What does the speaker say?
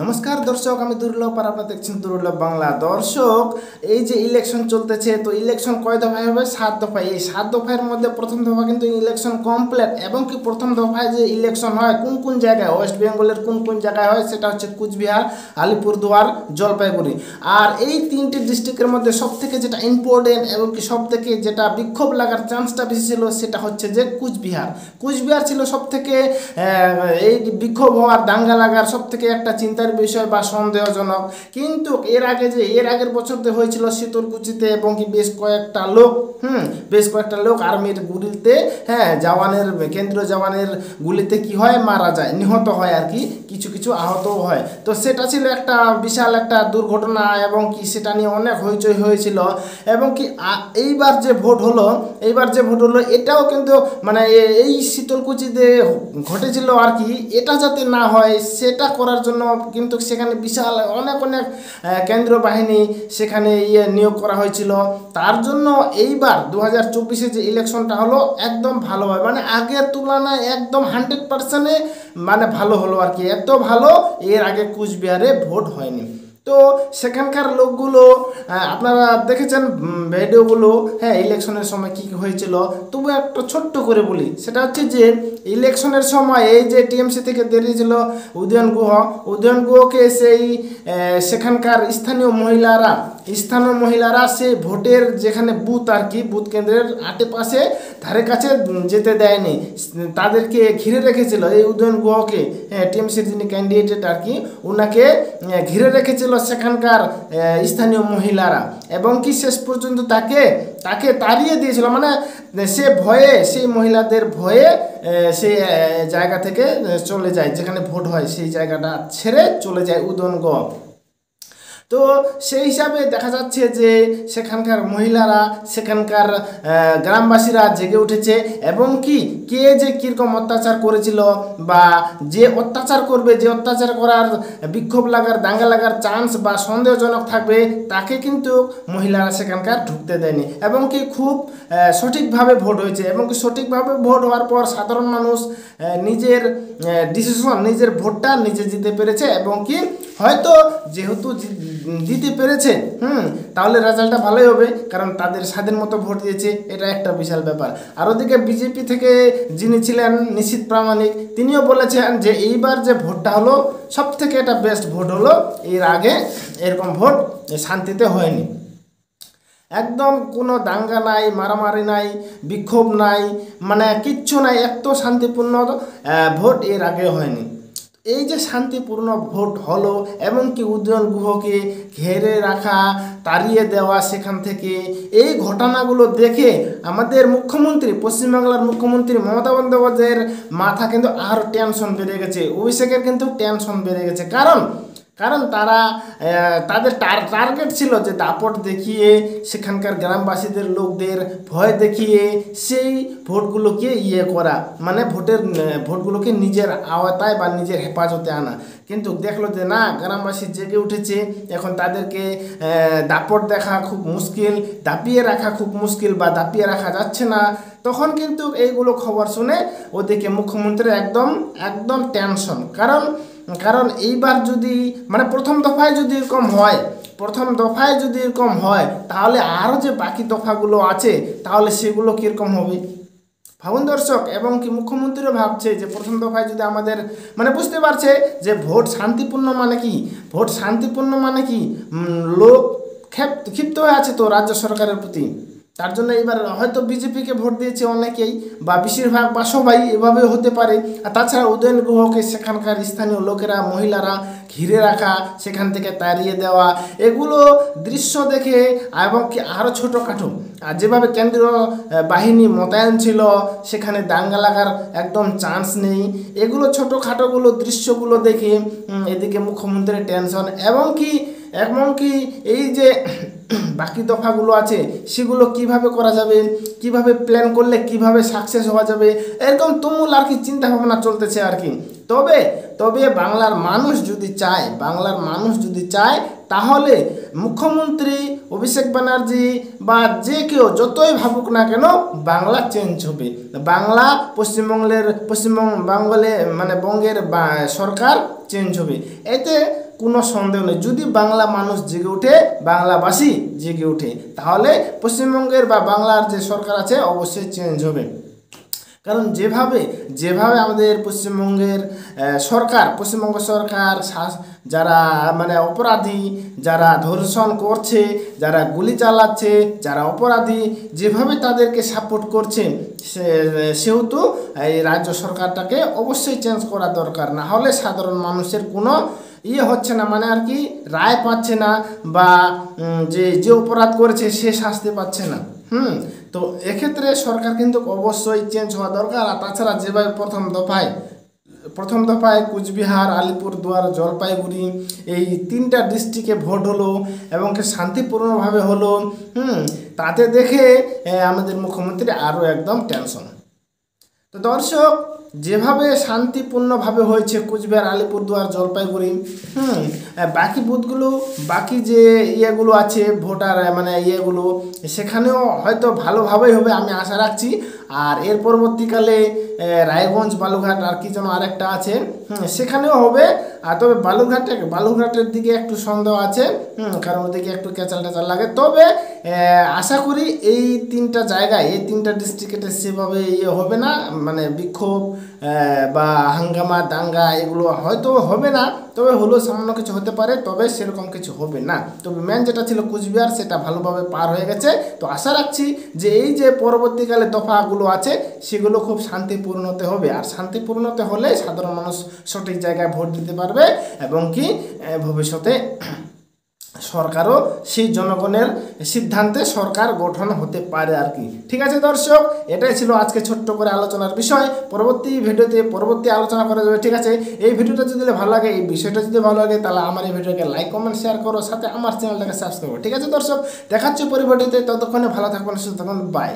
নমস্কার দর্শক, আমি দুর্লভ আর আপনারা দেখছেন দুর্লভ বাংলা। দর্শক, এই যে ইলেকশন চলতেছে, তো ইলেকশন কয় দফায় হবে? 7 দফায়। এই 7 দফার মধ্যে প্রথম দফা কিন্তু ইলেকশন কমপ্লিট, এবং কি প্রথম দফায় যে ইলেকশন হয় কোন কোন জায়গায়, ওয়েস্ট বেঙ্গলের কোন কোন জায়গায় হয়, সেটা হচ্ছে কুচবিহার, আলিপুরদুয়ার, জলপাইগুড়ি। আর এই তিনটি ডিস্ট্রিক্টের মধ্যে সব থেকে যেটা ইম্পর্টেন্ট এবং কি সব থেকে যেটা বিক্ষোভ লাগার চান্সটা বেশি ছিল, সেটা হচ্ছে যে কুচবিহার। কুচবিহার ছিল সব থেকে এই বিক্ষোভ হওয়ার, দাঙ্গা লাগার সব থেকে একটা চিন্তার বিষয় বা সন্দেহজনক। কিন্তু এর আগের বছর হয়েছিল শীতলকুচিতে, এবং কি বেশ কয়েকটা লোক আর্মির গুলিতে, জওয়ানের, কেন্দ্রীয় জওয়ানের গুলিতে কি হয়, মারা যায়, নিহত হয় আর কি, কিছু কিছু আহতও হয়। তো সেটা ছিল একটা বিশাল একটা দুর্ঘটনা, এবং কি সেটা নিয়ে অনেক হইচই হয়েছিল। এবং কি এইবার যে ভোট হলো, এটাও কিন্তু মানে এই শীতলকুচিতে ঘটেছিল আর কি, এটা যাতে না হয় সেটা করার জন্য কিন্তু সেখানে বিশাল অনেক কেন্দ্রীয় বাহিনী সেখানে নিয়োগ করা হয়েছিল। তার জন্য এইবার 2024-এ যে ইলেকশনটা হলো একদম ভালো হয়, মানে আগের তুলনায় একদম 100% মানে ভালো হলো আর কি। এত ভালো এর আগে কুচবিহারে ভোট হয়নি। তো সেখানকার লোকগুলো আপনারা দেখেছেন ভিডিওগুলো, ইলেকশনের সময় কী হয়েছিল। তবু একটা ছোট্ট করে বলি, সেটা হচ্ছে যে ইলেকশনের সময় এই যে টিএমসি থেকে বেরিয়েছিল উদয়ন গুহকে সেখানকার স্থানীয় মহিলারা সে ভোটের যেখানে বুথ আর কি, বুথ কেন্দ্রের আশেপাশে ধারে কাছে যেতে দেয়নি, তাদেরকে ঘিরে রেখেছিল। এই উদয়ন গুহকে, টিএমসির যিনি ক্যান্ডিডেট আর কি, ওনাকে ঘিরে রেখেছিল সেখানকার স্থানীয় মহিলারা, এবং কি শেষ পর্যন্ত তাকে তাড়িয়ে দিয়েছিল। মানে সেই মহিলাদের ভয়ে সেই জায়গা থেকে চলে যায়, যেখানে ভোট হয় সেই জায়গাটা ছেড়ে চলে যায় উদয়নগড়। তো সেই হিসাবে দেখা যাচ্ছে যে সেখানকার মহিলারা, সেখানকার গ্রামবাসীরা জেগে উঠেছে, এবং কি কে যে কীরকম অত্যাচার করেছিল, বা যে অত্যাচার করবে, যে অত্যাচার করার, বিক্ষোভ লাগার, দাঙ্গা লাগার চান্স বা সন্দেহজনক থাকবে, তাকে কিন্তু মহিলারা সেখানকার ঢুকতে দেয়নি। এবং কি খুব সঠিকভাবে ভোট হয়েছে, এবং কি সঠিকভাবে ভোট হওয়ার পর সাধারণ মানুষ নিজের ডিসিশন, নিজের ভোটটা নিজে দিতে পেরেছে। এবং কি হয়তো যেহেতু দিতে পেরেছে, তাহলে রেজাল্টটা ভালোই হবে, কারণ তাদের স্বাধীন মতো ভোট দিয়েছে, এটা একটা বিশাল ব্যাপার। আর ওদিকে বিজেপি থেকে যিনি ছিলেন নিশীথ প্রামাণিক, তিনিও বলেছেন যে এইবার যে ভোটটা হলো সব থেকে এটা বেস্ট ভোট হলো, এর আগে এরকম ভোট শান্তিতে হয়নি। একদম কোনো দাঙ্গা নাই, মারামারি নাই, বিক্ষোভ নাই, মানে কিচ্ছু নাই, এত শান্তিপূর্ণ ভোট এর আগে হয়নি। এই যে শান্তিপূর্ণ ভোট হলো, এবং কি উদয়ন গুহকে ঘেরে রাখা, তাড়িয়ে দেওয়া সেখান থেকে, এই ঘটনাগুলো দেখে আমাদের পশ্চিমবাংলার মুখ্যমন্ত্রী মমতা বন্দ্যোপাধ্যায়ের মাথা কিন্তু আরও টেনশন বেড়ে গেছে, অভিষেকের কিন্তু টেনশন বেড়ে গেছে। কারণ তারা তাদের টার্গেট ছিল যে দাপট দেখিয়ে, সেখানকার গ্রামবাসীদের লোকদের ভয় দেখিয়ে সেই ভোটগুলোকে করা, মানে ভোটগুলোকে নিজের আওতায় বা নিজের হেফাজতে আনা। কিন্তু দেখলো যে না, গ্রামবাসী জেগে উঠেছে, এখন তাদেরকে দাপট দেখা খুব মুশকিল, দাপিয়ে রাখা খুব মুশকিল, বা দাপিয়ে রাখা যাচ্ছে না। তখন কিন্তু এইগুলো খবর শুনে ওদিকে মুখ্যমন্ত্রী একদম টেনশন। কারণ এইবার যদি মানে প্রথম দফায় যদি এরকম হয়, তাহলে আরও যে বাকি দফাগুলো আছে, তাহলে সেগুলো কীরকম হবে ভাবুন দর্শক। এবং কি মুখ্যমন্ত্রীও ভাবছে যে প্রথম দফায় যদি আমাদের, মানে বুঝতে পারছে যে ভোট শান্তিপূর্ণ মানে কি লোক ক্ষিপ্ত হয়ে আছে তো রাজ্য সরকারের প্রতি। তার জন্য এবার হয়তো বিজেপিকে ভোট দিয়েছে অনেকেই, বা বেশিরভাগ বা সবাই, এভাবে হতে পারে। আর তাছাড়া উদয়ন গুহকে সেখানকার স্থানীয় লোকেরা, মহিলারা ঘিরে রাখা, সেখান থেকে তাড়িয়ে দেওয়া, এগুলো দৃশ্য দেখে, এবং কি আরও ছোটোখাটো, আর যেভাবে কেন্দ্রীয় বাহিনী মোতায়েন ছিল, সেখানে দাঙ্গা লাগার একদম চান্স নেই। এগুলো ছোটোখাটোগুলো দৃশ্যগুলো দেখে এদিকে মুখ্যমন্ত্রীর টেনশন, এমনকি এই যে বাকি দফাগুলো আছে সেগুলো কিভাবে করা যাবে, কিভাবে প্ল্যান করলে কিভাবে সাকসেস হওয়া যাবে, এরকম তুমুল আর কি চিন্তাভাবনা চলতেছে আর কি। তবে বাংলার মানুষ যদি চায়, তাহলে মুখ্যমন্ত্রী অভিষেক ব্যানার্জি বা যে কেউ যতই ভাবুক না কেন, বাংলা চেঞ্জ হবে। বাংলা পশ্চিমবঙ্গের মানে বঙ্গের সরকার চেঞ্জ হবে। এতে কোনো সন্দেহ নেই। যদি বাংলা মানুষ জেগে ওঠে, বাংলাভাষী জেগে ওঠে, তাহলে পশ্চিমবঙ্গের বা বাংলার যে সরকার আছে অবশ্যই চেঞ্জ হবে। কারণ যেভাবে আমাদের পশ্চিমবঙ্গের পশ্চিমবঙ্গ সরকার যারা মানে অপরাধী, যারা ধর্ষণ করছে, যারা গুলি চালাচ্ছে, যারা অপরাধী, যেভাবে তাদেরকে সাপোর্ট করছে, সেহেতু এই রাজ্য সরকারটাকে অবশ্যই চেঞ্জ করা দরকার। না হলে সাধারণ মানুষের কোনো হচ্ছে না, মানে আর কি রায় পাচ্ছে না, বা যে অপরাধ করেছে সে শাস্তি পাচ্ছে না। তো এক্ষেত্রে সরকার কিন্তু অবশ্যই চেঞ্জ হওয়া দরকার। আর তাছাড়া যেভাবে প্রথম দফায় কুচবিহার, আলিপুরদুয়ার, জলপাইগুড়ি এই 3টা ডিস্ট্রিক্টে ভোট হলো এবং শান্তিপূর্ণভাবে হলো, তাতে দেখে আমাদের মুখ্যমন্ত্রী আরও একদম টেনশন। তো দর্শক, যেভাবে শান্তিপূর্ণভাবে হয়েছে কুচবিহার, আলিপুরদুয়ার, জলপাইগুড়ি, বাকি বুথগুলো, বাকি যে ইয়েগুলো আছে ভোটার মানে ইয়েগুলো, সেখানেও হয়তো ভালোভাবেই হবে আমি আশা রাখছি। আর এর পরবর্তীকালে রায়গঞ্জ, বালুরঘাট আর কি যেন আরেকটা আছে, সেখানেও হবে। আর তবে বালুরঘাটের দিকে একটু সন্দেহ আছে, কারণ ওদিকে একটু ক্যাচাল লাগে। তবে আশা করি এই 3টা জায়গায়, এই 3টা ডিস্ট্রিক্টে সেভাবে হবে না, মানে বিক্ষোভ বা হাঙ্গামা দাঙ্গা এগুলো হয়তো হবে না, তবে হলেও সামান্য কিছু হতে পারে, তবে সেরকম কিছু হবে না। তবে মেন যেটা ছিল কুচবিহার, সেটা ভালোভাবে পার হয়ে গেছে। তো আশা রাখছি যে এই যে পরবর্তীকালে দফাগুলো আছে সেগুলো খুব শান্তিপূর্ণতে হবে। আর শান্তিপূর্ণতে হলে সাধারণ মানুষ সঠিক জায়গায় ভোট দিতে পারবে, এবং কি ভবিষ্যতে সরকারও সেই জনগণের সিদ্ধান্তে সরকার গঠন হতে পারে আর কি। ঠিক আছে দর্শক, এটাই ছিল আজকে ছোট্ট করে আলোচনার বিষয়। পরবর্তী ভিডিওতে আলোচনা করা যাবে। ঠিক আছে, এই ভিডিওটা যদি ভালো লাগে, এই বিষয়টা যদি ভালো লাগে, তাহলে আমার এই ভিডিওকে লাইক, কমেন্ট, শেয়ার করো, সাথে আমার চ্যানেলটাকে সাবস্ক্রাইব করো। ঠিক আছে দর্শক, দেখাচ্ছি পরবর্তীতে। ততক্ষণে ভালো থাকবেন, সুস্থ থাকবেন, বাই।